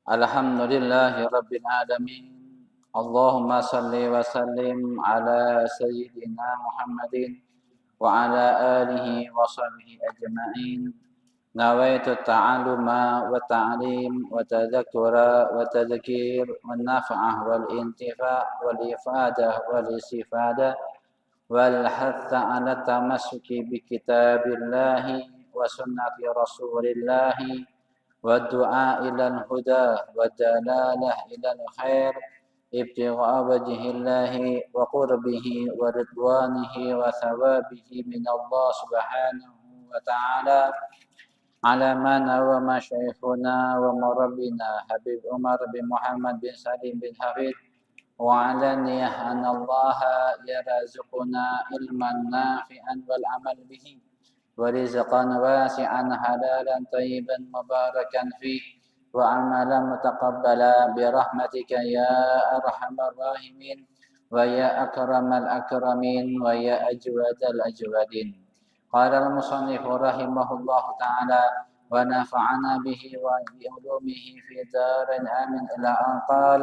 Alhamdulillahi Rabbil Alamin. Allahumma salli wa sallim ala Sayyidina Muhammadin wa ala alihi wa sahbihi ajma'in. Nawaitu ta'aluma wa ta'lim wa tadhakkura wa tadhkir wa naf'ah wal intifa' wal ifadah wal istifadah wal hatha ala tamassuki bi kitabillahi wa sunnati rasulillahi والدعاء إلى الهدى والدلالة إلى الخير ابتغاء وجه الله وقربه ورضوانه وثوابه من الله سبحانه وتعالى على ما نوى مشايخنا ومربنا حبيب عمر بن محمد بن سليم بن حفيظ وعلى نية أن الله يرزقنا علما نافعا والعمل به ورزقا واسعا حلالا طيبا مباركا فيه وعملا متقبلا برحمتك يا أرحم الراحمين ويا أكرم الأكرمين ويا أجود الأجودين. قال المصنف رحمه الله تعالى ونفعنا به وبعلومه في دار آمين إلى أن قال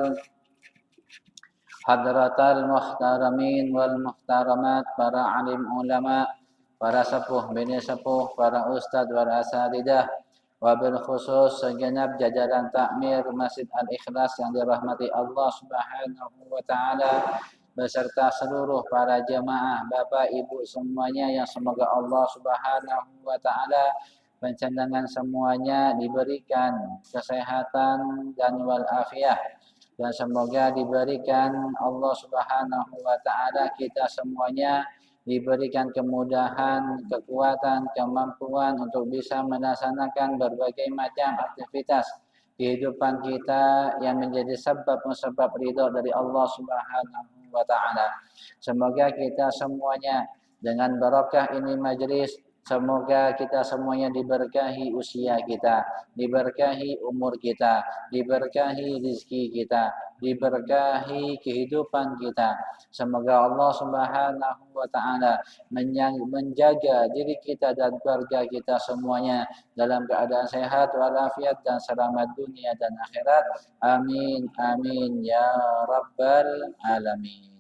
حضرة المحترمين والمحترمات para alim ulama, para sepuh bini sepuh, para ustadz wal asatidah, wabil khusus segenap jajaran takmir Masjid Al-Ikhlas yang dirahmati Allah Subhanahu wa taala beserta seluruh para jemaah, Bapak Ibu semuanya yang semoga Allah Subhanahu wa taala pencendangan semuanya diberikan kesehatan dan walafiat, dan semoga diberikan Allah Subhanahu wa taala kita semuanya diberikan kemudahan, kekuatan, kemampuan untuk bisa melaksanakan berbagai macam aktivitas kehidupan kita yang menjadi sebab ridho dari Allah Subhanahu wa taala. Semoga kita semuanya dengan barokah ini majelis, semoga kita semuanya diberkahi usia kita, diberkahi umur kita, diberkahi rezeki kita, diberkahi kehidupan kita. Semoga Allah Subhanahu wa taala menjaga diri kita dan keluarga kita semuanya dalam keadaan sehat walafiat dan selamat dunia dan akhirat. Amin amin ya rabbal alamin.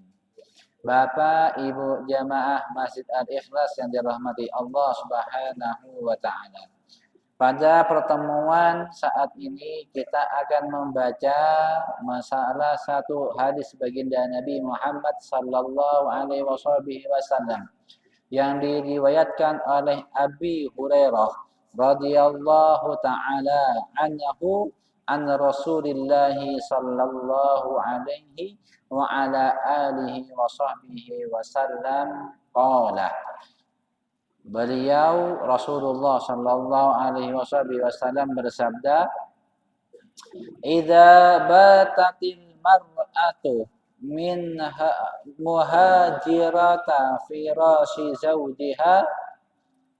Bapak, Ibu jamaah Masjid Al-Ikhlas yang dirahmati Allah Subhanahu wa taala. Pada pertemuan saat ini kita akan membaca masalah satu hadis baginda Nabi Muhammad sallallahu alaihi wasallam yang diriwayatkan oleh Abi Hurairah radhiyallahu taala anhu an Rasulillah sallallahu alaihi wa ala alihi wa sahbihi wasallam qala. Beliau Rasulullah sallallahu alaihi wasallam bersabda, "Idza batatil mar'atu min muhajirata firasi zawjiha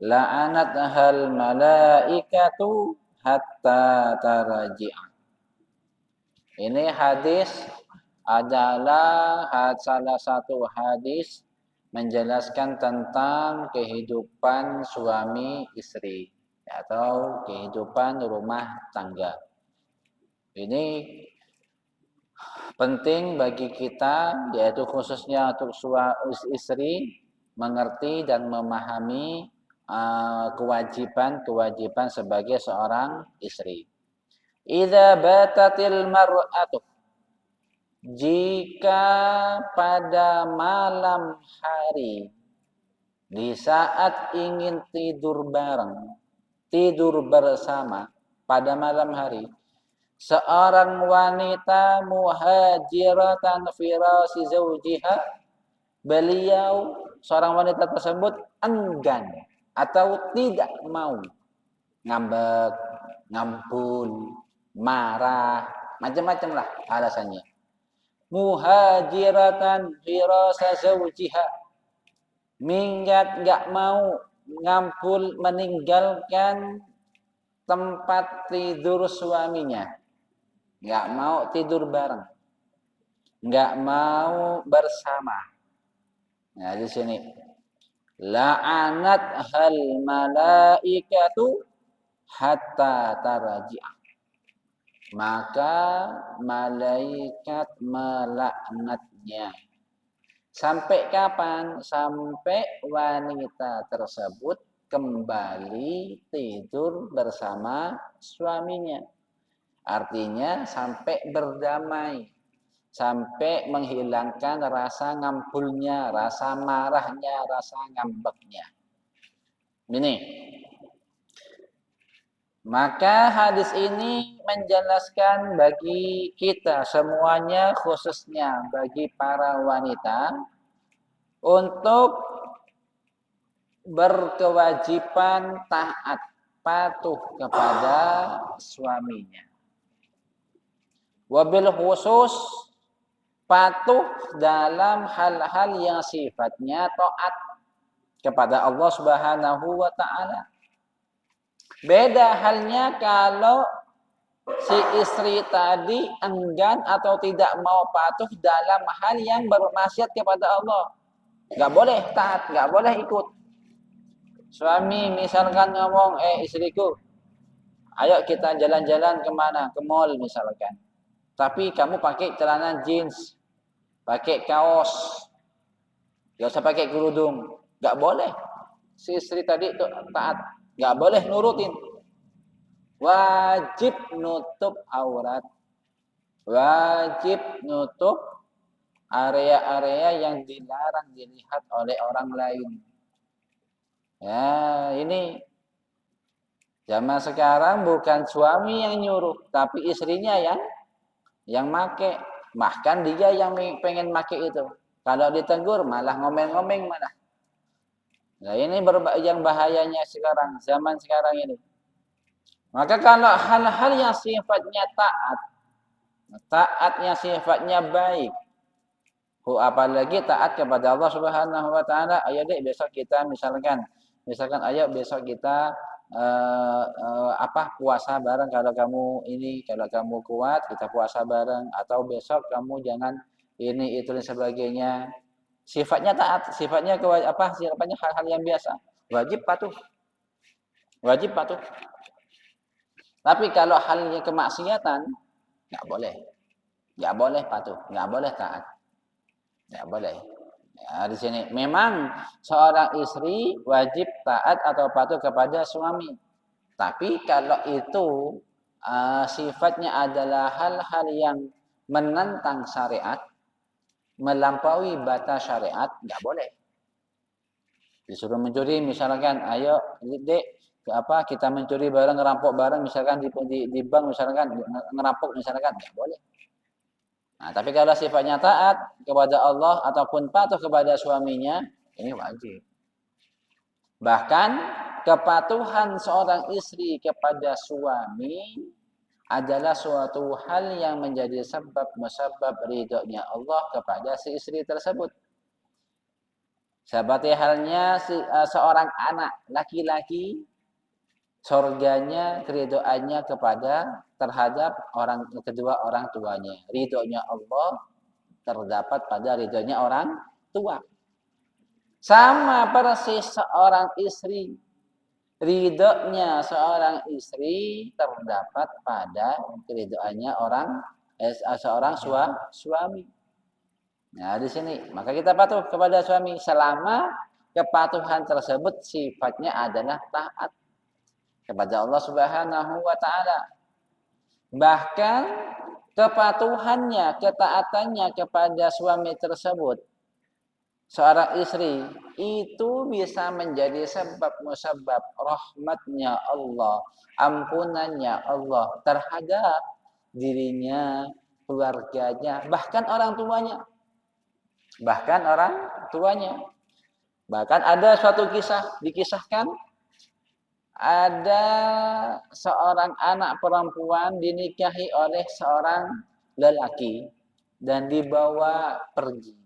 la'anathal malaikatu hatta taraji'a." Ini hadis adalah salah satu hadis menjelaskan tentang kehidupan suami istri atau kehidupan rumah tangga. Ini penting bagi kita, yaitu khususnya untuk istri mengerti dan memahami kewajiban sebagai seorang istri. Idza batatil mar'atu, jika pada malam hari di saat ingin tidur bareng, tidur bersama pada malam hari, seorang wanita muhajiratan firasi zawjiha, beliau seorang wanita tersebut enggan atau tidak mau ngambek, ngampun, marah, macam-macam lah alasannya. Muhajiratan firasa zawjiha, minggat enggak mau ngampul meninggalkan tempat tidur suaminya, enggak mau tidur bareng, enggak mau bersama. Nah, di sini la'anat hal malaikatu hatta taraji'a. Maka malaikat melaknatnya. Sampai kapan? Sampai wanita tersebut kembali tidur bersama suaminya. Artinya sampai berdamai. Sampai menghilangkan rasa ngampulnya, rasa marahnya, rasa ngambeknya. Ini. Maka hadis ini menjelaskan bagi kita semuanya, khususnya bagi para wanita, untuk berkewajiban taat, patuh kepada suaminya. Wabil khusus patuh dalam hal-hal yang sifatnya taat kepada Allah Subhanahu wa taala. Beda halnya kalau si istri tadi enggan atau tidak mau patuh dalam hal yang bermaksiat kepada Allah. Gak boleh taat, gak boleh ikut. Suami misalkan ngomong, istriku, ayo kita jalan-jalan kemana? Ke mall misalkan. Tapi kamu pakai celana jeans, pakai kaos, gak usah pakai kerudung. Gak boleh. Si istri tadi itu taat, gak boleh nurutin. Wajib nutup aurat. Wajib nutup area-area yang dilarang dilihat oleh orang lain. Ya, ini zaman sekarang bukan suami yang nyuruh, tapi istrinya yang make. Bahkan dia yang pengen make itu. Kalau ditegur malah ngomeng-ngomeng malah. Nah, ini yang bahayanya sekarang, zaman sekarang ini. Maka kalau hal-hal yang sifatnya taat yang sifatnya baik, apalagi taat kepada Allah Subhanahu wa taala, ayo deh besok kita misalkan ayo besok kita puasa bareng, kalau kamu kalau kamu kuat kita puasa bareng, atau besok kamu jangan ini itu dan sebagainya. Sifatnya taat, sifatnya sifatnya hal-hal yang biasa. Wajib patuh. Wajib patuh. Tapi kalau halnya kemaksiatan, nggak boleh. Nggak boleh patuh, nggak boleh taat. Nggak boleh. Ya, di sini memang seorang istri wajib taat atau patuh kepada suami. Tapi kalau itu sifatnya adalah hal-hal yang menentang syariat, melampaui batas syariat, nggak boleh. Disuruh mencuri misalkan, ayo dek, kita mencuri bareng, ngerampok bareng misalkan di bank misalkan, ngerampok misalkan, nggak boleh. Nah, tapi kalau sifatnya taat kepada Allah ataupun patuh kepada suaminya, ini wajib. Bahkan kepatuhan seorang istri kepada suami adalah suatu hal yang menjadi musabab ridhonya Allah kepada si istri tersebut. Seperti halnya seorang anak laki-laki, surganya, keridhoannya terhadap kedua orang tuanya. Ridhonya Allah terdapat pada ridhonya orang tua. Sama persis seorang istri. Ridhonya seorang istri terdapat pada keridhoannya seorang suami. Nah, di sini maka kita patuh kepada suami selama kepatuhan tersebut sifatnya adalah taat kepada Allah Subhanahu wa taala. Bahkan kepatuhannya, ketaatannya kepada suami tersebut, seorang istri, itu bisa menjadi musabab rahmatnya Allah, ampunannya Allah terhadap dirinya, keluarganya, bahkan orang tuanya. Bahkan ada suatu dikisahkan, ada seorang anak perempuan dinikahi oleh seorang lelaki dan dibawa pergi.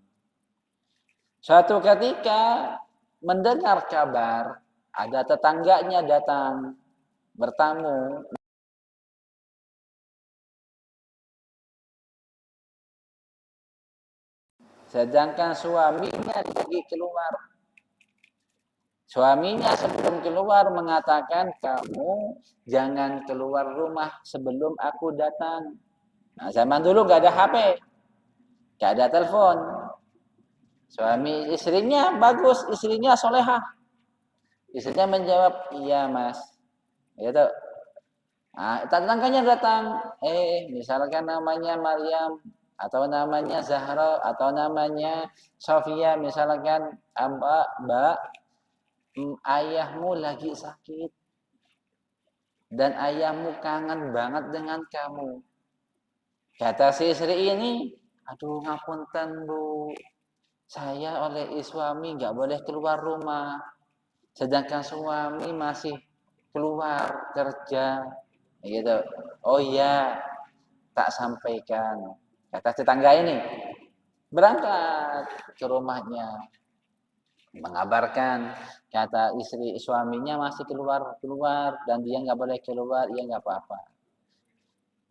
Suatu ketika mendengar kabar ada tetangganya datang bertamu. Sedangkan suaminya pergi keluar. Suaminya sebelum keluar mengatakan, kamu jangan keluar rumah sebelum aku datang. Nah, zaman dulu gak ada HP, gak ada telepon. Suami istrinya bagus, istrinya solehah. Istrinya menjawab, iya mas. Gitu. Nah, tetangganya datang, misalkan namanya Maryam, atau namanya Zahra, atau namanya Sofia, misalkan, mbak, ayahmu lagi sakit. Dan ayahmu kangen banget dengan kamu. Kata si istri ini, aduh ngapunten bu, saya oleh suami nggak boleh keluar rumah. Sedangkan suami masih keluar kerja. Gitu. Oh iya, tak sampaikan. Kata tetangga ini, berangkat ke rumahnya. Mengabarkan, kata istri suaminya masih keluar dan dia nggak boleh keluar, ia nggak apa-apa.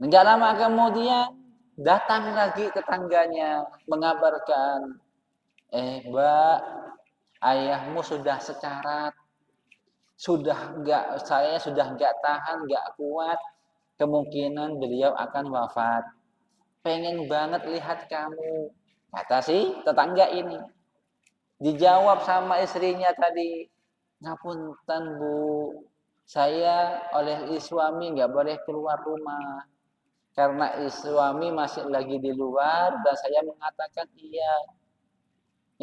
Enggak lama kemudian datang lagi tetangganya mengabarkan, mbak, ayahmu sudah sekarat, saya sudah nggak tahan, nggak kuat, kemungkinan beliau akan wafat. Pengen banget lihat kamu, kata si tetangga ini. Dijawab sama istrinya tadi, ngapunten bu, saya oleh suami nggak boleh keluar rumah. Karena suami masih lagi di luar dan saya mengatakan iya.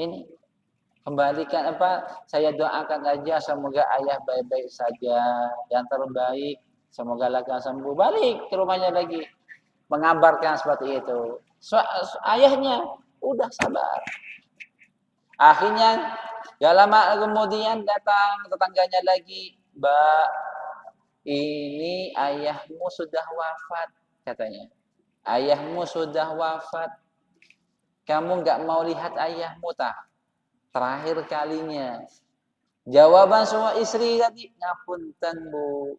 Ini kembalikan saya doakan aja semoga ayah baik-baik saja, yang terbaik, semoga lekas sembuh. Balik ke rumahnya lagi mengabarkan seperti itu. Ayahnya udah sabar. Akhirnya gak lama kemudian datang tetangganya lagi, mbak, ini ayahmu sudah wafat, katanya. Ayahmu sudah wafat. Kamu nggak mau lihat ayahmu tak? Terakhir kalinya. Jawaban semua istri tadi, ngapunten bu,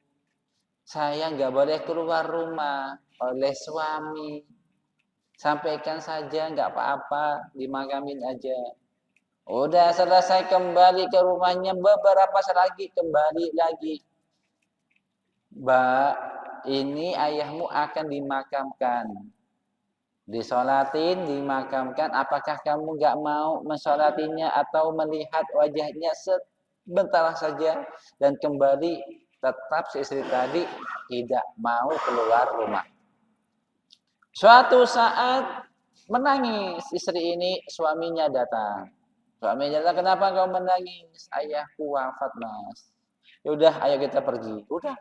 saya nggak boleh keluar rumah oleh suami. Sampaikan saja, nggak apa-apa, dimakamin aja. Udah selesai kembali ke rumahnya, beberapa saat lagi kembali lagi. Mbak, ini ayahmu akan dimakamkan. Disolatin, dimakamkan. Apakah kamu nggak mau mensolatinya atau melihat wajahnya sebentar saja dan kembali? Tetap si istri tadi tidak mau keluar rumah. Suatu saat menangis istri ini, suaminya datang. Suaminya datang, kenapa kau menangis? Ayahku wafat mas. Yaudah, ayo kita pergi. Udah.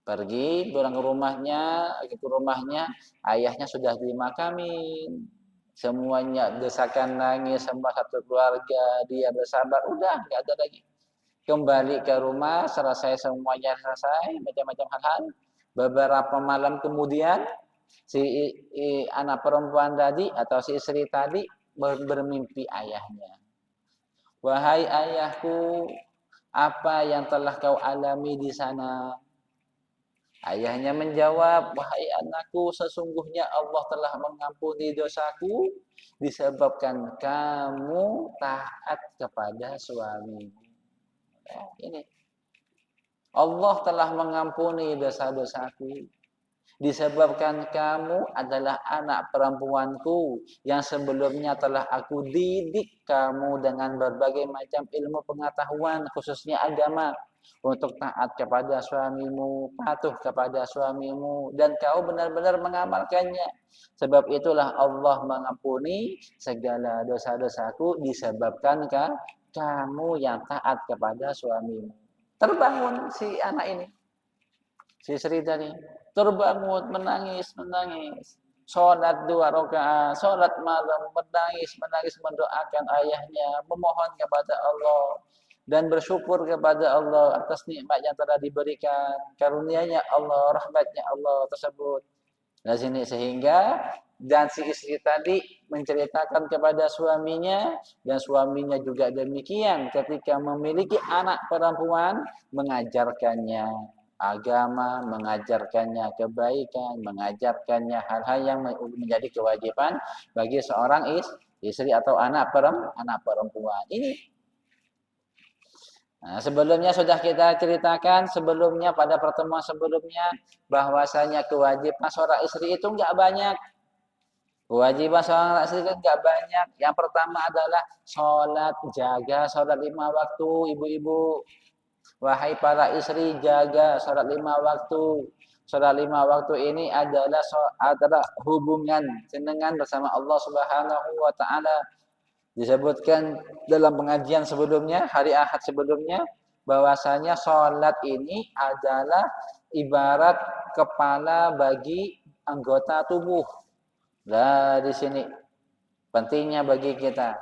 Pergi pulang ke rumahnya, ayahnya sudah dimakamin. Semuanya desakan nangis, semua satu keluarga, dia bersabar, udah nggak ada lagi. Kembali ke rumah, semuanya selesai, macam-macam hal. Beberapa malam kemudian, si anak perempuan tadi atau si istri tadi bermimpi ayahnya. Wahai ayahku, apa yang telah kau alami di sana? Ayahnya menjawab, wahai anakku, sesungguhnya Allah telah mengampuni dosaku disebabkan kamu taat kepada suamimu. Ini Allah telah mengampuni dosa-dosaku disebabkan kamu adalah anak perempuanku yang sebelumnya telah aku didik kamu dengan berbagai macam ilmu pengetahuan khususnya agama untuk taat kepada suamimu, patuh kepada suamimu dan kau benar-benar mengamalkannya. Sebab itulah Allah mengampuni segala dosa-dosaku disebabkan kamu yang taat kepada suamimu. Terbangun si anak ini, si Sri tadi terbangun menangis. Sholat 2 rakaat, sholat malam, menangis mendoakan ayahnya, memohon kepada Allah dan bersyukur kepada Allah atas nikmat yang telah diberikan, karunia-Nya Allah, rahmat-Nya Allah tersebut. Nah sini sehingga dan si istri tadi menceritakan kepada suaminya dan suaminya juga demikian ketika memiliki anak perempuan mengajarkannya agama, mengajarkannya kebaikan, mengajarkannya hal-hal yang menjadi kewajiban bagi seorang istri atau anak perempuan. Ini Nah, sebelumnya sudah kita ceritakan sebelumnya pada pertemuan sebelumnya bahwasanya kewajiban seorang istri itu enggak banyak. Kewajiban seorang istri kan enggak banyak. Yang pertama adalah sholat, jaga sholat 5 waktu, ibu-ibu. Wahai para istri, jaga sholat 5 waktu. Sholat 5 waktu ini adalah hubungan jenengan bersama Allah Subhanahu wa taala. Disebutkan dalam pengajian sebelumnya, hari Ahad sebelumnya, bahwasanya sholat ini adalah ibarat kepala bagi anggota tubuh. Nah, di sini pentingnya bagi kita.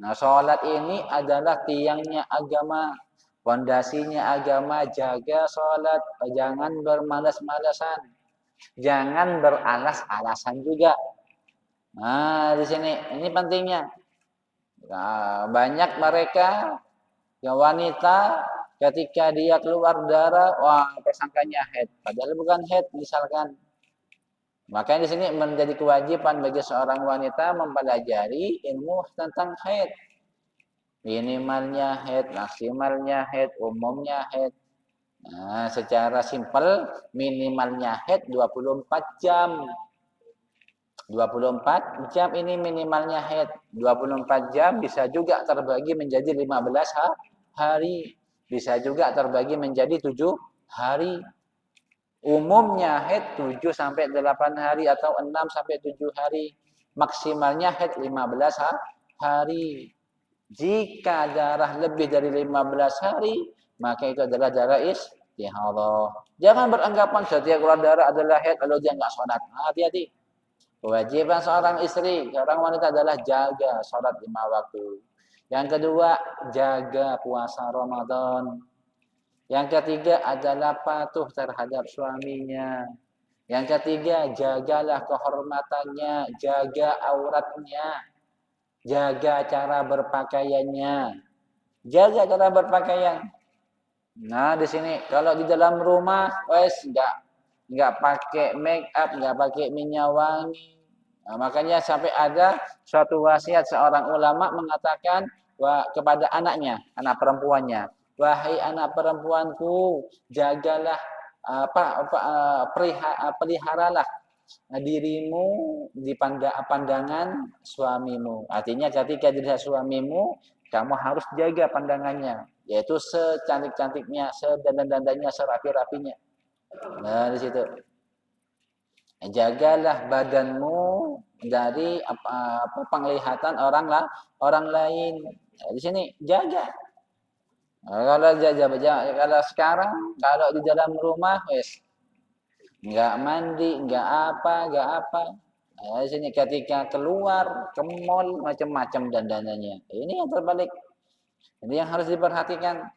Nah, sholat ini adalah tiangnya agama, fondasinya agama. Jaga sholat, jangan bermalas-malasan, jangan beralas-alasan juga. Nah, di sini ini pentingnya. Nah, banyak mereka yang wanita ketika dia keluar darah, wah persangkanya head, padahal bukan head misalkan. Makanya di sini menjadi kewajiban bagi seorang wanita mempelajari ilmu tentang haid. Minimalnya haid, maksimalnya haid, umumnya haid. Nah, secara simpel minimalnya haid 24 jam. 24 jam ini minimalnya haid. 24 jam bisa juga terbagi menjadi 15 hari. Bisa juga terbagi menjadi 7 hari. Umumnya haid 7 sampai 8 hari atau 6 sampai 7 hari. Maksimalnya haid 15 hari. Jika darah lebih dari 15 hari, maka itu adalah darah istihadah. Jangan beranggapan setiap keluar darah adalah haid lalu dia enggak sholat. Hati-hati. Kewajiban seorang istri, seorang wanita adalah jaga sholat 5 waktu. Yang kedua, jaga puasa Ramadan. Yang ketiga adalah patuh terhadap suaminya. Yang ketiga, jagalah kehormatannya, jaga auratnya, jaga cara berpakaiannya, jaga cara berpakaian. Nah, di sini kalau di dalam rumah, wes enggak pakai make up, enggak pakai minyak wangi. Nah, makanya sampai ada suatu wasiat seorang ulama mengatakan kepada anaknya, anak perempuannya, wahai anak perempuanku, jagalah peliharalah dirimu di pandangan suamimu. Artinya ketika dilihat suamimu, kamu harus jaga pandangannya, yaitu secantik-cantiknya, sedandan-dandannya, serapi-rapinya. Nah, di situ. Jagalah badanmu dari penglihatan orang lain. Nah, di sini jaga. Nah, kalau sekarang kalau di dalam rumah wes enggak mandi, enggak apa. Nah, di sini ketika keluar ke mall macam-macam dandanannya. Ini yang terbalik. Ini yang harus diperhatikan.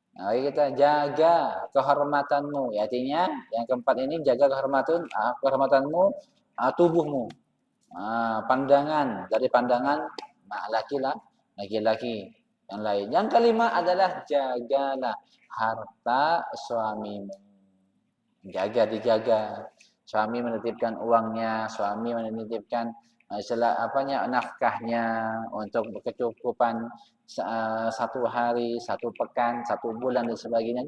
Nah, kita jaga kehormatanmu. Ya, artinya yang keempat ini jaga kehormatanmu, tubuhmu. Pandangan dari pandangan laki-laki yang lain. Yang kelima adalah jagalah harta suamimu. Dijaga. Suami menitipkan uangnya, suami menitipkan nafkahnya untuk kecukupan 1 hari, 1 pekan, 1 bulan dan sebagainya.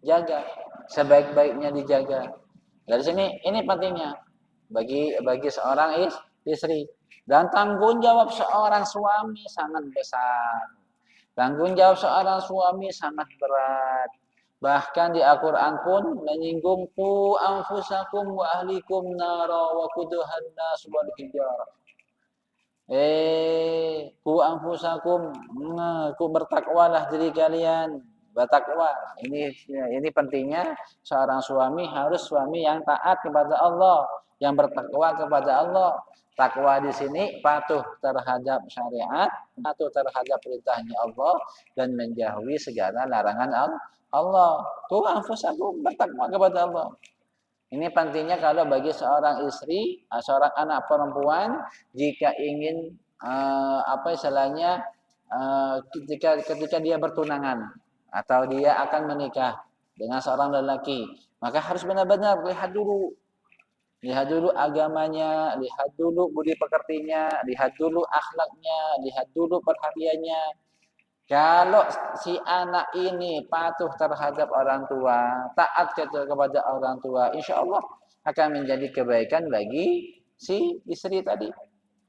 Jaga. Sebaik-baiknya dijaga. Dari sini ini pentingnya bagi seorang istri, dan tanggung jawab seorang suami sangat besar. Tanggung jawab seorang suami sangat berat. Bahkan di Al-Qur'an pun menyinggung qu anfusakum wa ahlikum nara wa quduhan nas wal hijarah. Qu anfusakum, ku bertakwalah diri kalian, bertakwa. Ini pentingnya seorang suami harus suami yang taat kepada Allah, yang bertakwa kepada Allah. Takwa di sini patuh terhadap syariat, patuh terhadap perintahnya Allah dan menjauhi segala larangan Allah. Qu anfusakum, bertakwa kepada Allah. Ini pentingnya kalau bagi seorang istri, seorang anak perempuan jika ingin ketika dia bertunangan atau dia akan menikah dengan seorang lelaki, maka harus benar-benar lihat dulu agamanya, lihat dulu budi pekertinya, lihat dulu akhlaknya, lihat dulu perhatiannya. Kalau si anak ini patuh terhadap orang tua, taat kepada orang tua, insya Allah akan menjadi kebaikan bagi si istri tadi,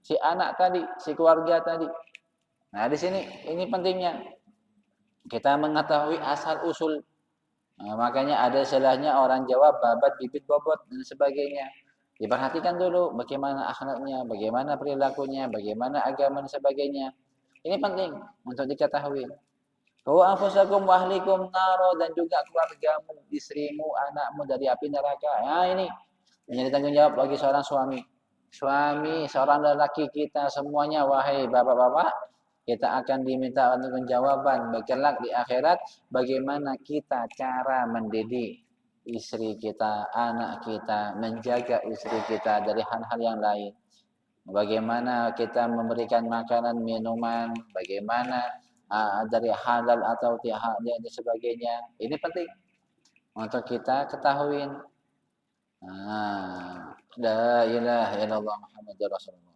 si anak tadi, si keluarga tadi. Nah, di sini ini pentingnya kita mengetahui asal usul. Nah, makanya ada istilahnya orang Jawa babat bibit bobot dan sebagainya. Diperhatikan dulu bagaimana akhlaknya, bagaimana perilakunya, bagaimana agama dan sebagainya. Ini penting untuk diketahui. Wa anfusakum wa ahlikum naro, dan juga keluargamu, istrimu, anakmu dari api neraka. Nah, ini menjadi tanggung jawab bagi seorang suami. Suami, seorang lelaki kita semuanya, wahai bapak-bapak, kita akan diminta untuk jawaban kelak di akhirat bagaimana kita cara mendidik istri kita, anak kita, menjaga istri kita dari hal-hal yang lain. Bagaimana kita memberikan makanan, minuman, bagaimana dari halal atau tidak dan sebagainya. Ini penting untuk kita ketahui. La ilaha illallah Muhammadur Rasulullah.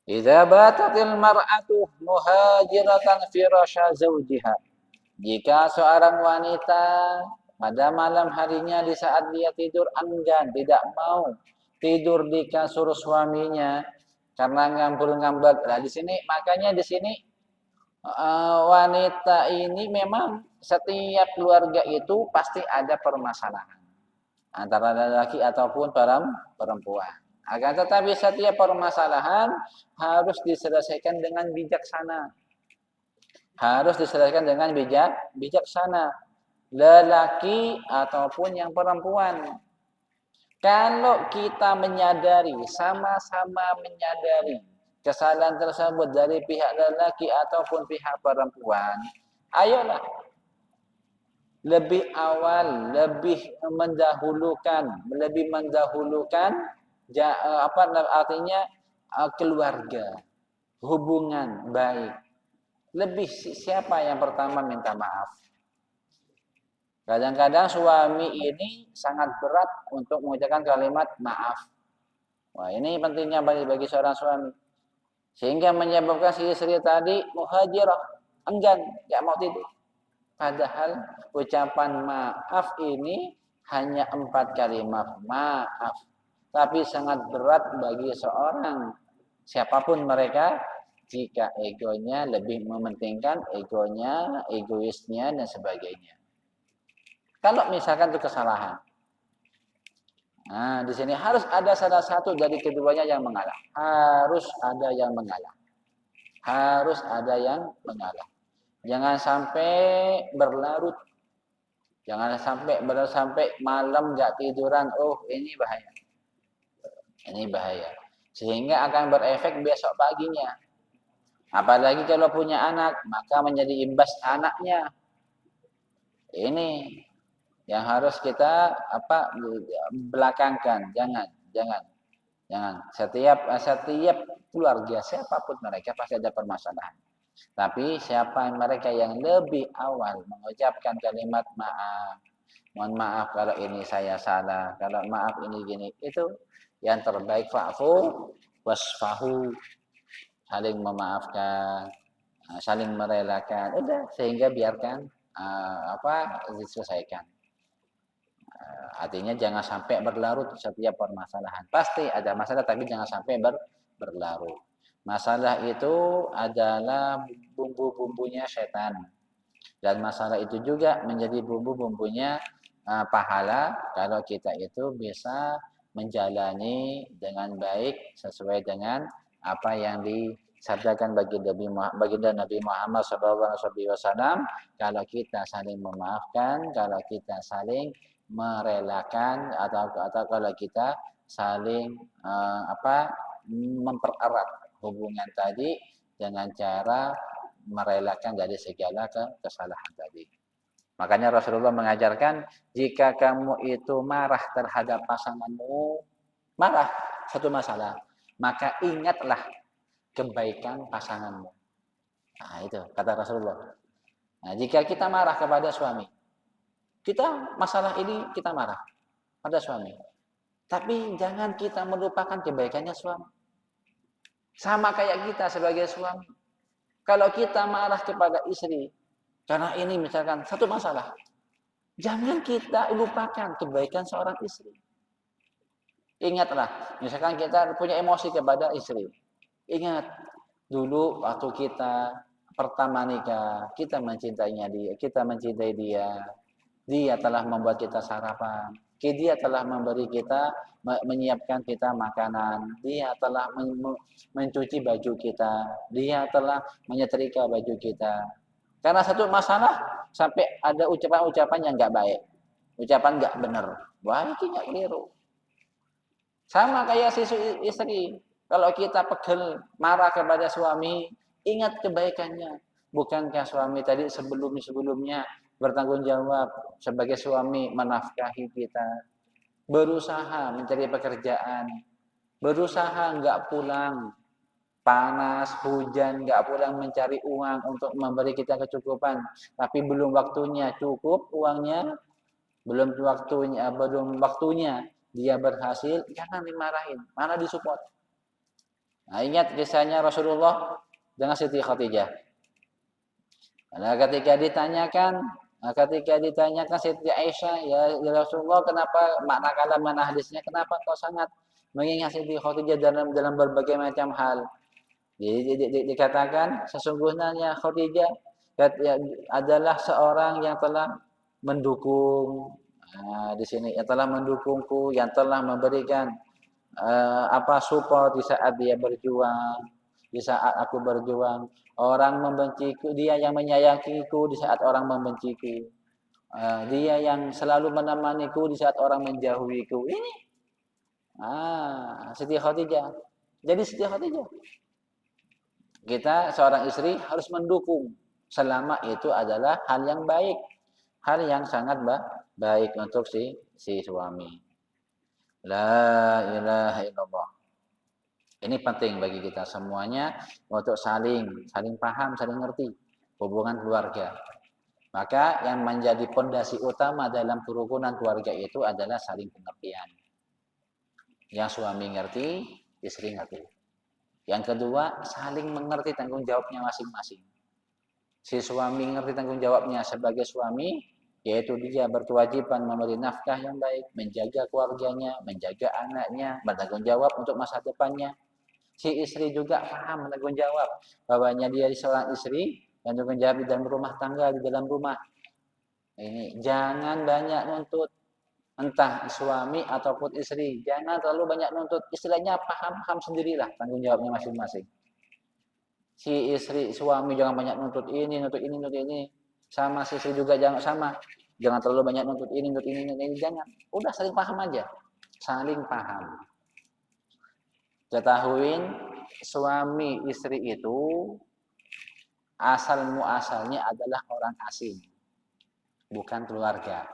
Idza batatil mar'atu muhajiratan firasya zawjiha. Jika seorang wanita pada malam harinya di saat dia tidur enggan, tidak mau tidur di kasur suaminya karena ngambul-ngambek. Nah, di sini makanya di sini wanita ini memang setiap keluarga itu pasti ada permasalahan antara lelaki ataupun perempuan. Akan tetapi setiap permasalahan harus diselesaikan dengan bijaksana. Harus diselesaikan dengan bijaksana. Lelaki ataupun yang perempuan. Kalau kita menyadari, sama-sama menyadari kesalahan tersebut dari pihak lelaki ataupun pihak perempuan, ayolah lebih awal, lebih mendahulukan artinya keluarga, hubungan baik. Lebih siapa yang pertama minta maaf? Kadang-kadang suami ini sangat berat untuk mengucapkan kalimat maaf. Wah, ini pentingnya bagi seorang suami. Sehingga menyebabkan si istri tadi muhajirah, enggan, tidak mau tidur. Padahal ucapan maaf ini hanya 4 kalimat maaf. Tapi sangat berat bagi seorang siapapun mereka jika egonya lebih mementingkan egonya, egoisnya dan sebagainya. Kalau misalkan itu kesalahan. Nah, di sini harus ada salah satu dari keduanya yang mengalah. Harus ada yang mengalah. Harus ada yang mengalah. Jangan sampai berlarut. Jangan sampai malam enggak tiduran. Oh, ini bahaya. Ini bahaya. Sehingga akan berefek besok paginya. Apalagi kalau punya anak, maka menjadi imbas anaknya. Ini yang harus kita belakangkan. Jangan. Setiap keluarga siapapun mereka pasti ada permasalahan. Tapi siapa mereka yang lebih awal mengucapkan kalimat maaf, mohon maaf kalau ini saya salah, kalau maaf ini gini, itu yang terbaik. Fa'fu wasfahu, saling memaafkan, saling merelakan, udah, sehingga biarkan diselesaikan. Artinya jangan sampai berlarut setiap permasalahan. Pasti ada masalah tapi jangan sampai berlarut. Masalah itu adalah bumbu-bumbunya setan. Dan masalah itu juga menjadi bumbu-bumbunya pahala kalau kita itu bisa menjalani dengan baik sesuai dengan apa yang disabdakan baginda Nabi Muhammad SAW. Kalau kita saling memaafkan, kalau kita saling merelakan, atau kalau kita saling mempererat hubungan tadi dengan cara merelakan dari segala kesalahan tadi. Makanya Rasulullah mengajarkan, jika kamu itu marah terhadap pasanganmu, marah satu masalah, maka ingatlah kebaikan pasanganmu. Nah, itu kata Rasulullah. Nah, jika kita marah kepada suami, kita masalah ini kita marah pada suami, tapi jangan kita melupakan kebaikannya suami. Sama kayak kita sebagai suami. Kalau kita marah kepada istri, karena ini misalkan satu masalah, jangan kita lupakan kebaikan seorang istri. Ingatlah, misalkan kita punya emosi kepada istri. Ingat, dulu waktu kita pertama nikah, kita mencintainya dia, kita mencintai dia. Dia telah membuat kita sarapan. Dia telah memberi kita, menyiapkan kita makanan. Dia telah mencuci baju kita. Dia telah menyetrika baju kita. Karena satu masalah, sampai ada ucapan-ucapan yang nggak baik. Ucapan nggak benar. Wah, ini nggak keliru. Sama kayak si istri. Kalau kita pegel, marah kepada suami, ingat kebaikannya. Bukankah suami tadi sebelumnya bertanggung jawab sebagai suami menafkahi kita, berusaha mencari pekerjaan, berusaha nggak pulang panas, hujan, nggak pulang mencari uang untuk memberi kita kecukupan, tapi belum waktunya cukup uangnya, belum waktunya dia berhasil, jangan dimarahin, malah disupport. Nah, ingat kisahnya Rasulullah dengan Siti Khadijah. Nah, ketika ditanyakan Siti Aisyah, ya Rasulullah, kenapa makna kalam mana hadisnya, kenapa kau sangat mengingat Siti Khadijah dalam berbagai macam hal? Dikatakan sesungguhnya Khadijah adalah seorang yang telah mendukung, di sini yang telah mendukungku, yang telah memberikan support di saat dia berjuang, di saat aku berjuang. Orang membenciku, dia yang menyayangiku di saat orang membenciku. Dia yang selalu menemaniku di saat orang menjauhiku. Ini Siti Khadijah. Jadi Siti Khadijah. Kita seorang istri harus mendukung selama itu adalah hal yang baik, hal yang sangat baik untuk si suami. La ilaha illallah. Ini penting bagi kita semuanya untuk saling paham, saling ngerti hubungan keluarga. Maka yang menjadi pondasi utama dalam kerukunan keluarga itu adalah saling pengertian. Yang suami ngerti, istri ngerti. Yang kedua, saling mengerti tanggung jawabnya masing-masing. Si suami ngerti tanggung jawabnya sebagai suami, yaitu dia berkewajiban memberi nafkah yang baik, menjaga keluarganya, menjaga anaknya, bertanggung jawab untuk masa depannya. Si istri juga paham tanggung jawab bahwanya dia seorang istri yang tanggung jawab di dalam rumah tangga, di dalam rumah. Ini jangan banyak nuntut, entah suami ataupun istri, jangan terlalu banyak nuntut. Istilahnya paham sendirilah tanggung jawabnya masing-masing. Si suami jangan banyak nuntut ini, sama si istri juga jangan terlalu banyak nuntut ini, jangan. Udah saling paham aja, saling paham. Ketahuin suami istri itu asalnya adalah orang asing, bukan keluarga,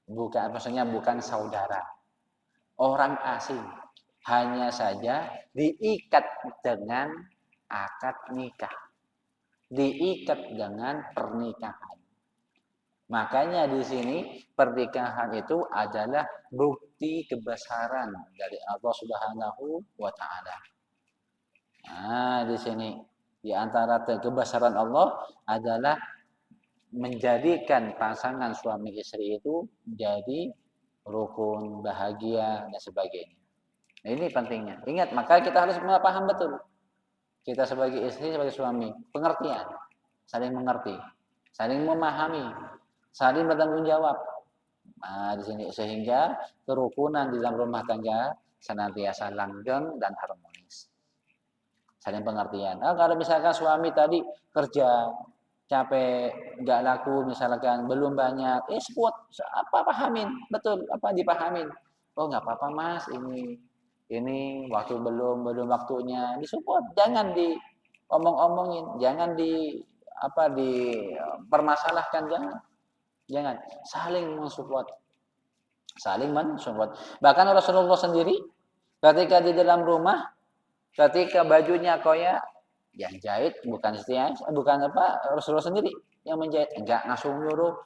bukan saudara, orang asing. Hanya saja diikat dengan akad nikah, diikat dengan pernikahan. Makanya di sini pernikahan itu adalah bukti kebesaran dari Allah Subhanahu wa taala. Di sini di antara kebesaran Allah adalah menjadikan pasangan suami istri itu jadi rukun, bahagia dan sebagainya. Nah, ini pentingnya. Ingat, maka kita harus paham betul. Kita sebagai istri, sebagai suami, pengertian, saling mengerti, saling memahami, saling bertanggung jawab. Di sini sehingga kerukunan di dalam rumah tangga senantiasa langgeng dan harmonis. Saling pengertian. Kalau misalkan suami tadi kerja capek, nggak laku, misalkan belum banyak, support, pahamin, betul, dipahamin. Oh nggak apa-apa mas, ini waktu belum waktunya, disupport, jangan diomong-omongin, jangan dipermasalahkan, jangan, saling mensupport. Bahkan Rasulullah sendiri ketika di dalam rumah, ketika bajunya koyak, yang jahit bukan Rasulullah sendiri yang menjahit, enggak langsung nyuruh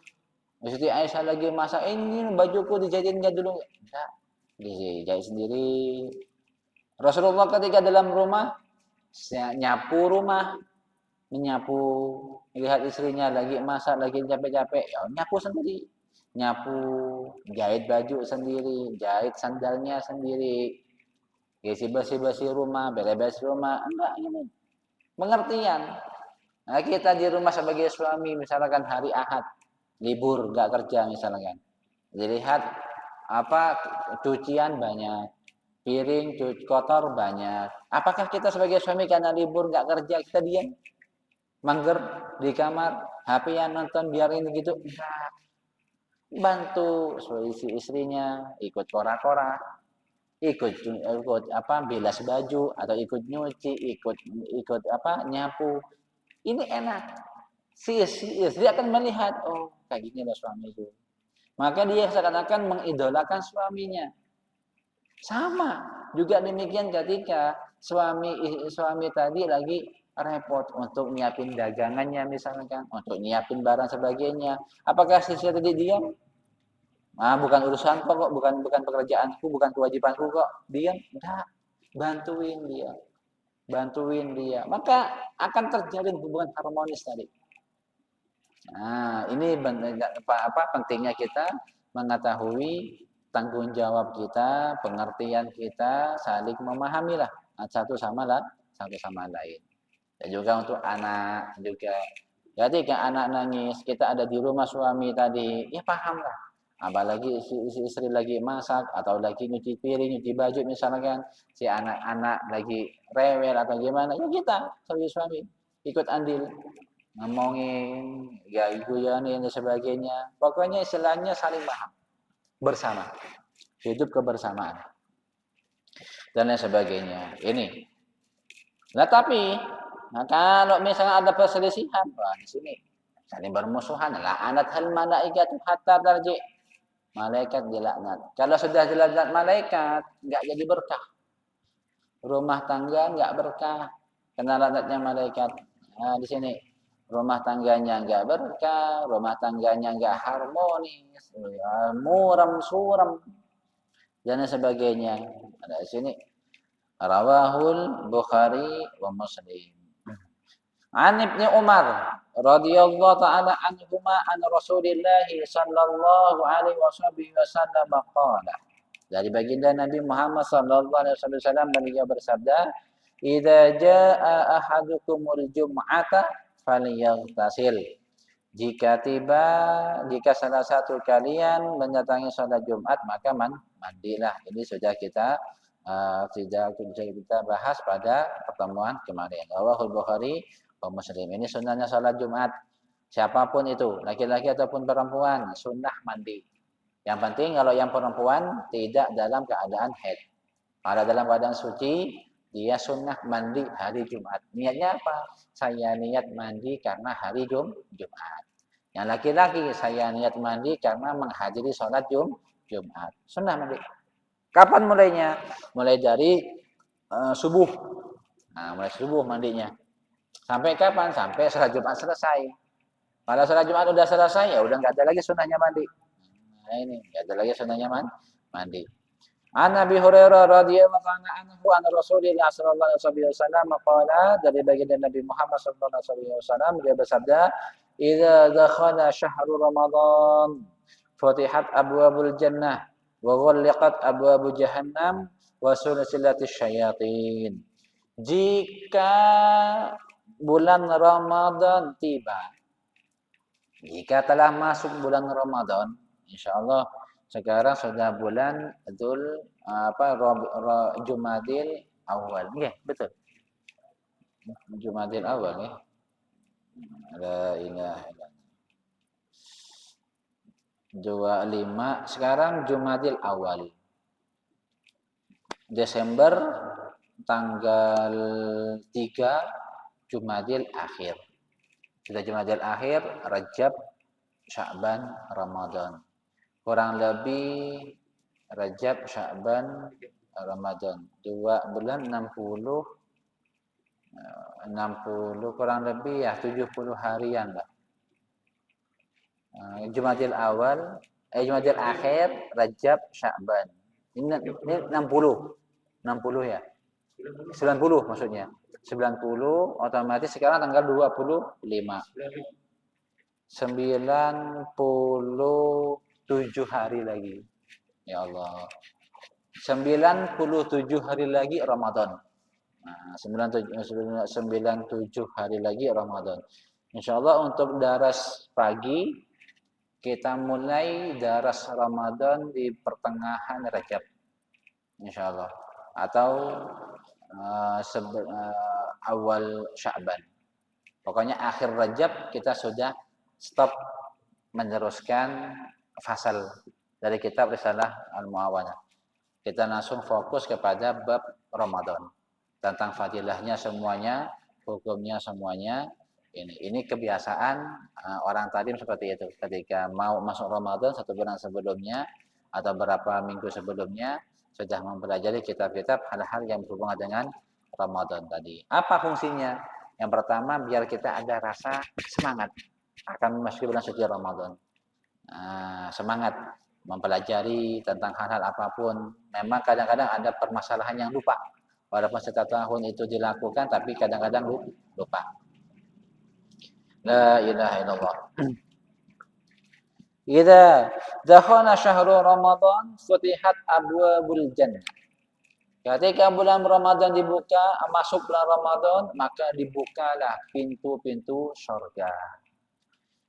Siti Aisyah lagi masak, ini bajuku dijahitin enggak dulu, enggak, dijahit sendiri. Rasulullah ketika dalam rumah nyapu rumah, menyapu, lihat istrinya lagi masak, lagi capek-capek, ya nyapu sendiri. Nyapu, jahit baju sendiri, jahit sandalnya sendiri, isi bersih-bersih rumah, beres-beres rumah. Enggak, ini pengertian. Nah, kita di rumah sebagai suami, misalkan hari Ahad, libur, nggak kerja misalkan. Dilihat apa cucian banyak, piring kotor banyak. Apakah kita sebagai suami karena libur nggak kerja kita diam, mangger di kamar, HP-an nonton biarin gitu? Enggak. Bantu istrinya ikut kora-kora, ikut apa bilas baju atau ikut nyuci, ikut apa nyapu. Ini enak. Si istri akan melihat, oh kayak gini loh suamiku. Maka dia seakan-akan mengidolakan suaminya. Sama juga demikian ketika suami tadi lagi repot untuk nyiapin dagangannya misalkan, untuk nyiapin barang sebagainya. Apakah istri tadi diam? Ah, bukan urusanku kok, bukan pekerjaanku, bukan kewajibanku kok. Diam? Enggak. Bantuin dia. Bantuin dia. Maka akan terjalin hubungan harmonis tadi. Nah, ini apa pentingnya kita mengetahui tanggung jawab kita, pengertian kita, saling memahami lah satu sama lain. Dan juga untuk anak juga. Jadi ketika anak nangis, kita ada di rumah suami tadi, ya paham lah. Apalagi istri lagi masak atau lagi nyuci piring, nyuci baju misalkan, si anak-anak lagi rewel atau gimana, ya kita sebagai suami ikut andil ngomongin, ya guyonin dan sebagainya. Pokoknya istilahnya saling paham bersama, hidup kebersamaan dan lain sebagainya. Ini. Nah tapi, nah kalau misalnya ada perselisihan, wah di sini saling bermusuhan. La'anat hal malaikatu hatta tarji. Malaikat dilaknat. Kalau sudah dilaknat malaikat, nggak jadi berkah. Rumah tangga nggak berkah. Kena laknatnya malaikat. Nah di sini rumah tangganya nggak berkah, rumah tangganya nggak harmonis, muram suram dan sebagainya. Ada di sini rawahul Bukhari wa Muslim. An Ibnu Umar radhiyallahu taala anhuma an Rasulillah sallallahu alaihi wasallam qala. Dari baginda Nabi Muhammad sallallahu alaihi wasallam beliau bersabda, "Idza jaa ahadukumul jum'ata falyaghtasil." Jika salah satu kalian mendatangi salat Jumat maka mandilah. Ini sudah kita bahas pada pertemuan kemarin. Rawahul Bukhari wa Muslim. Ini sunnahnya salat Jumat. Siapapun itu, laki-laki ataupun perempuan, sunnah mandi. Yang penting kalau yang perempuan tidak dalam keadaan haid. Kalau dalam keadaan suci, dia sunnah mandi hari Jumat. Niatnya apa? Saya niat mandi karena hari Jumat. Yang laki-laki, saya niat mandi karena menghadiri sholat Jumat. Sunnah mandi. Kapan mulainya? Mulai dari subuh. Nah, mulai subuh mandinya. Sampai kapan? Sampai sholat Jumat selesai. Kalau sholat Jumat udah selesai, ya udah nggak ada lagi sunnahnya mandi. Nah ini, nggak ada lagi sunnahnya mandi. An Nabi Hurairah radhiyallahu anhu an Rasulillah sallallahu alaihi wasallam qala, dari baginda Nabi Muhammad sallallahu alaihi wasallam dia bersabda, "Idza dakhala syahrul Ramadan, futihat abwabul jannah wa ghulliqat abwabu jahannam wa sulsilatis syayatin." Jika bulan Ramadan tiba, jika telah masuk bulan Ramadan, insyaallah sekarang sudah bulan Jumadil Awal. Ya, betul. Jumadil Awal ya. La ilaha illallah. 25 sekarang Jumadil Awal. Desember tanggal 3 Jumadil Akhir. Sudah Jumadil Akhir, Rajab, Sya'ban, Ramadan. Kurang lebih Rajab, Sya'ban, Ramadan. 2 bulan 60 kurang lebih ya 70 harian lah. Jumadil Awal, Jumadil Akhir, Rajab, Sya'ban. Ini 60 ya. 90 maksudnya. 90 otomatis sekarang tanggal 25. 97 hari lagi. Ya Allah. 97 hari lagi Ramadan. Nah, 97 hari lagi Ramadan. Insyaallah untuk daras pagi kita mulai daras Ramadan di pertengahan Rajab. Insyaallah. Atau awal Sya'ban. Pokoknya akhir Rajab kita sudah stop meneruskan fasal dari kitab Risalah Al-Muawanah. Kita langsung fokus kepada bab Ramadan. Tentang fadilahnya semuanya, hukumnya semuanya. Ini kebiasaan orang talim seperti itu. Ketika mau masuk Ramadan 1 bulan sebelumnya atau berapa minggu sebelumnya sudah mempelajari kitab-kitab hal-hal yang berhubungan dengan Ramadan tadi. Apa fungsinya? Yang pertama biar kita ada rasa semangat akan memasuki bulan suci Ramadan. Semangat mempelajari tentang hal-hal apapun. Memang kadang-kadang ada permasalahan yang lupa. Walaupun setiap tahun itu dilakukan, tapi kadang-kadang lupa. La ilaha illallah. Idza dakhala syahrul Ramadan futihat abwabul jannah. Ketika bulan Ramadan dibuka, masuk bulan Ramadan, maka dibukalah pintu-pintu surga.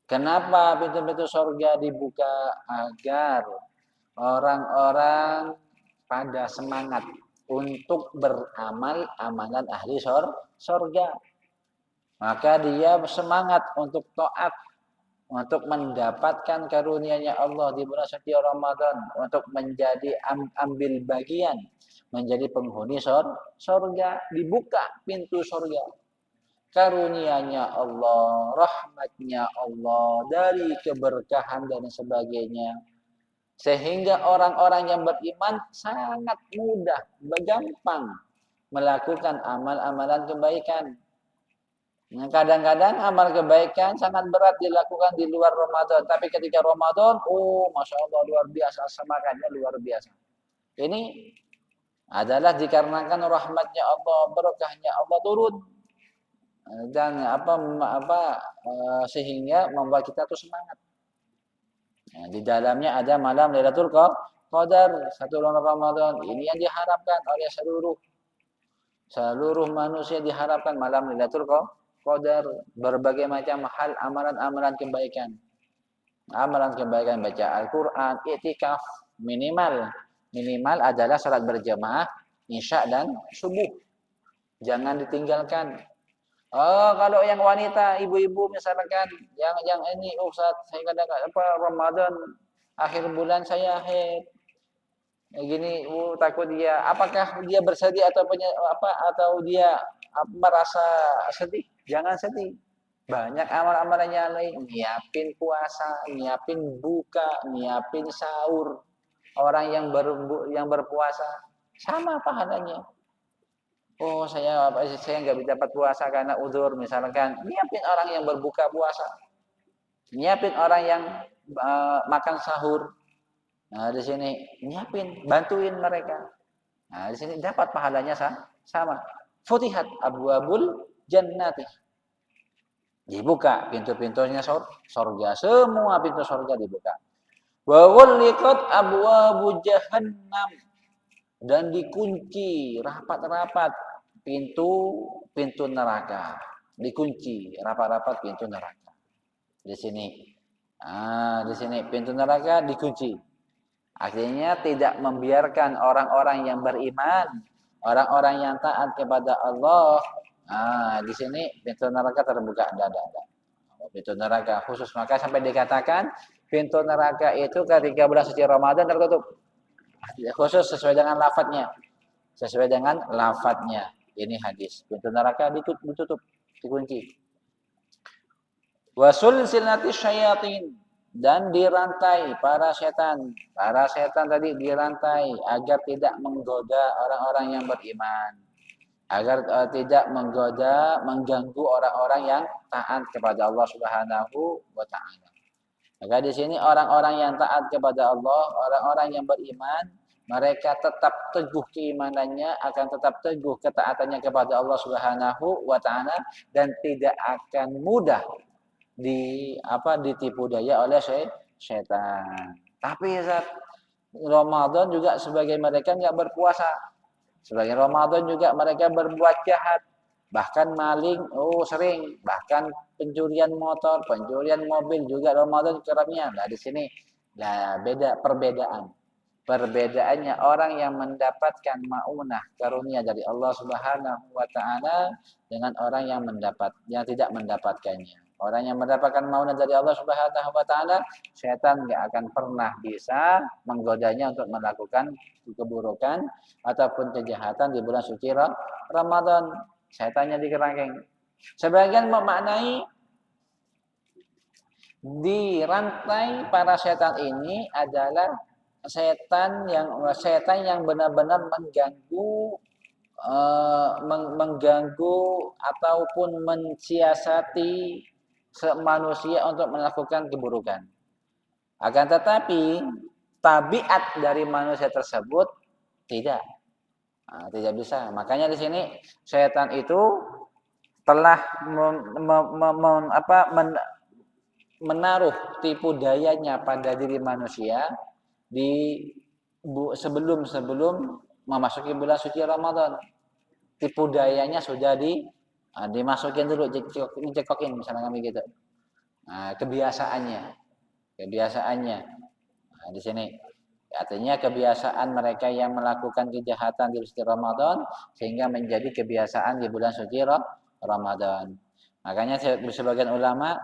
Kenapa pintu-pintu surga dibuka? Agar orang-orang pada semangat untuk beramal amalan ahli surga. Maka dia semangat untuk taat, untuk mendapatkan karunia-Nya Allah di bulan suci Ramadan, untuk menjadi ambil bagian, menjadi penghuni surga. Dibuka pintu surga. Karunia-Nya Allah, rahmat-Nya Allah, dari keberkahan dan sebagainya. Sehingga orang-orang yang beriman sangat mudah, gampang melakukan amal-amalan kebaikan. Kadang-kadang amal kebaikan sangat berat dilakukan di luar Ramadan. Tapi ketika Ramadan, Masya Allah luar biasa, semangatnya luar biasa. Ini adalah dikarenakan rahmatnya Allah, berkahnya Allah turun. Dan sehingga membuat kita tuh semangat. Di dalamnya ada malam Lailatul Qadar, 1 bulan Ramadan. Ini yang diharapkan oleh seluruh manusia, diharapkan malam Lailatul Qadar, berbagai macam hal amalan-amalan kebaikan. Amalan kebaikan, baca Al-Qur'an, i'tikaf, minimal adalah salat berjamaah Isya dan subuh. Jangan ditinggalkan. Kalau yang wanita, ibu-ibu misalkan, yang ini Ustaz, saya kadang-kadang Ramadan akhir bulan saya haid. Gini, takut dia, apakah dia bersedih atau dia merasa sedih? Jangan sedih. Banyak amal-amalan yang lain, nyiapin puasa, nyiapin buka, nyiapin sahur. Orang yang berpuasa sama pahalanya. Saya nggak dapat puasa karena udzur misalkan. Nyiapin orang yang berbuka puasa, nyiapin orang yang makan sahur. Nah di sini nyiapin, bantuin mereka. Nah di sini dapat pahalanya sama. Futihat abwabul jannati. Dibuka pintu-pintunya surga, semua pintu surga dibuka. Wa ghulliqat abwabu jahannam. Dan dikunci rapat-rapat pintu neraka, dikunci rapat-rapat pintu neraka. Di sini pintu neraka dikunci. Artinya tidak membiarkan orang-orang yang beriman, orang-orang yang taat kepada Allah. Di sini pintu neraka terbuka, ada. Pintu neraka khusus, maka sampai dikatakan pintu neraka itu ketika bulan suci Ramadan tertutup. Khusus sesuai dengan lafadznya. Ini hadis. Pintu neraka ditutup, dikunci. Wasul silati syayatin, dan dirantai para setan. Para setan tadi dirantai agar tidak menggoda orang-orang yang beriman. Agar tidak mengganggu orang-orang yang taat kepada Allah Subhanahu wa taala. Maka di sini orang-orang yang taat kepada Allah, orang-orang yang beriman mereka tetap teguh keimanannya, akan tetap teguh ketaatannya kepada Allah Subhanahu wa taala dan tidak akan mudah ditipu daya oleh setan. Tapi saat Ramadan juga sebagai mereka nggak berpuasa. Sebagai Ramadan juga mereka berbuat jahat. Bahkan maling, sering. Bahkan pencurian motor, pencurian mobil juga Ramadan kerapnya. Nah di sini, beda perbedaan. Perbedaannya orang yang mendapatkan maunah karunia dari Allah Subhanahu wa taala dengan orang yang tidak mendapatkannya. Orang yang mendapatkan maunah dari Allah Subhanahu wa taala, setan enggak akan pernah bisa menggodanya untuk melakukan keburukan ataupun kejahatan di bulan suci Ramadan. Setannya di kerangkeng. Sebagian memaknai di rantai para setan ini adalah setan yang benar-benar mengganggu ataupun mensiasati manusia untuk melakukan keburukan. Akan tetapi tabiat dari manusia tersebut tidak bisa. Makanya di sini setan itu telah menaruh tipu dayanya pada diri manusia sebelum memasuki bulan suci Ramadan. Tipu dayanya sudah dimasukin dulu, dicekokin misalnya kami gitu. Kebiasaannya. Di sini artinya kebiasaan mereka yang melakukan kejahatan di bulan Ramadan sehingga menjadi kebiasaan di bulan suci Ramadan. Makanya sebagian ulama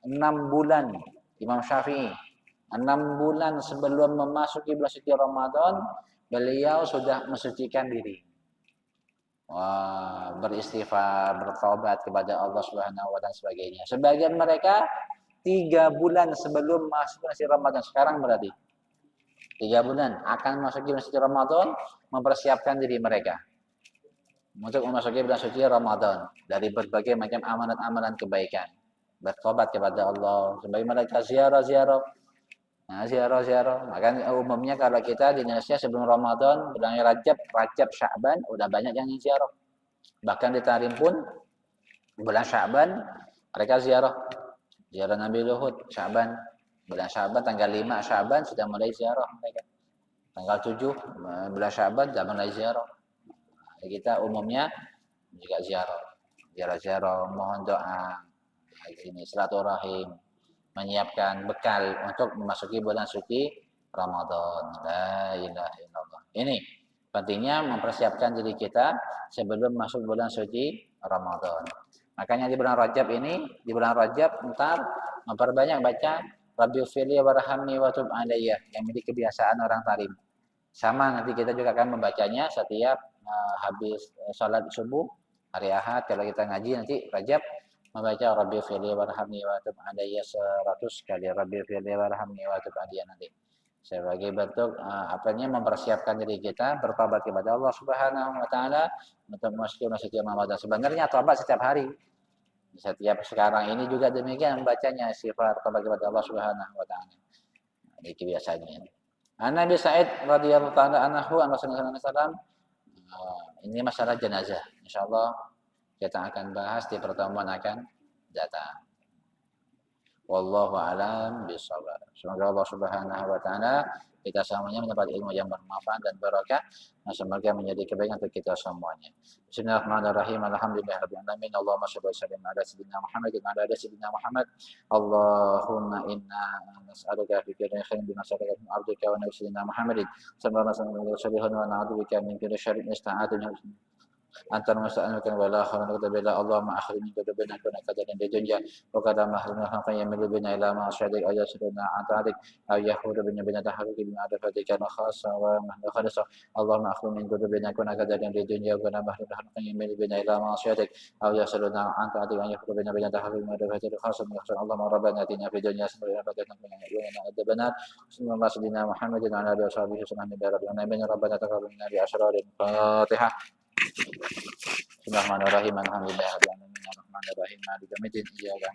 6 bulan Imam Syafi'i 6 bulan sebelum memasuki bulan suci Ramadan beliau sudah mensucikan diri. Beristighfar, bertaubat kepada Allah Subhanahu wa taala sebagainya. Sebagian mereka 3 bulan sebelum masuk bulan suci Ramadan sekarang berarti 3 bulan akan memasuki bulan suci Ramadan mempersiapkan diri mereka untuk memasuki bulan suci Ramadan dari berbagai macam amalan-amalan kebaikan. Bertobat kepada Allah, sebagai mereka ziarah-ziarah. Makanya umumnya kalau kita di Indonesia sebelum Ramadan, bulan Rajab, Sya'ban, udah banyak yang ziarah. Bahkan di Tarim pun bulan Sya'ban mereka ziarah Nabi Luhud, Sya'ban. Bulan Sya'ban tanggal 5 Sya'ban sudah mulai ziarah mereka. Tanggal 7 bulan Sya'ban sudah mulai ziarah. Kita umumnya juga ziarah, mohon doa, ini silaturahim, menyiapkan bekal untuk memasuki bulan suci Ramadan. La ilaha illallah. Ini pentingnya mempersiapkan diri kita sebelum masuk bulan suci Ramadan. Makanya di bulan Rajab ntar memperbanyak baca Rabbighfirli warhamni wa tub alayya yang menjadi kebiasaan orang Tarim. Sama nanti kita juga akan membacanya setiap habis sholat subuh hari Ahad kalau kita ngaji nanti Rajab membaca Rabbighfirli warhamni wa tub alayya 100 kali Rabbighfirli warhamni wa tub alayya nanti. Sebagai bentuk mempersiapkan diri kita bertobat kepada Allah Subhanahu wa taala untuk memasuki bulan Ramadan. Sebenarnya tobat setiap hari. Setiap sekarang ini juga demikian bacanya istighfar tobat kepada Allah Subhanahu wa taala. Ini kebiasaannya. Nabi Sa'id radhiyallahu taala anhu ini masalah jenazah. Insyaallah kita akan bahas di pertemuan akan datang. Wallahu a'lam bishawab. Semoga Allah Subhanahu wa taala kita semuanya mendapat ilmu yang bermanfaat dan barakah dan semoga menjadi kebaikan untuk kita semuanya. Bismillahirrahmanirrahim. Alhamdulillahirabbil alamin. Allahumma shalli wa sallim ala sayyidina Muhammad wa ala ali sayyidina Muhammad. Allahumma inna nas'aluka fi kulli khairin bi nas'aluka min 'abdika wa nabiyyina Muhammadin sallallahu alaihi wasallam wa na'udzubika min kulli syarrin ista'adzana antar masa'alukan wala khalan qadabila Allahumma akhri min qadabina kuna kadadan dijunja wa kadama ahlina haqqan yamilu bina ila ma syadik ayat sudana atadik ayyahudu bina taharuki bina adafatika na khasa wa mahna khalasa Allahumma akhri min qadabina kuna kadadan dijunja wa kadama ahlina haqqan yamilu bina ila ma syadik ayat sudana atadik ayyahudu bina taharuki bina adafatika khasa wa Allahumma rabbana atina fid dunya hasanatan wa qina adzabannar sallallahu alaihi Muhammadin wa ala alihi wa sahbihi sallam rabbana taqabbal minna bi asrarin Fatihah. Bismillahirrahmanirrahim. Alhamdulillahirabbil alamin. Arrahmanirrahim. Maliki yaumiddin. Iyyaka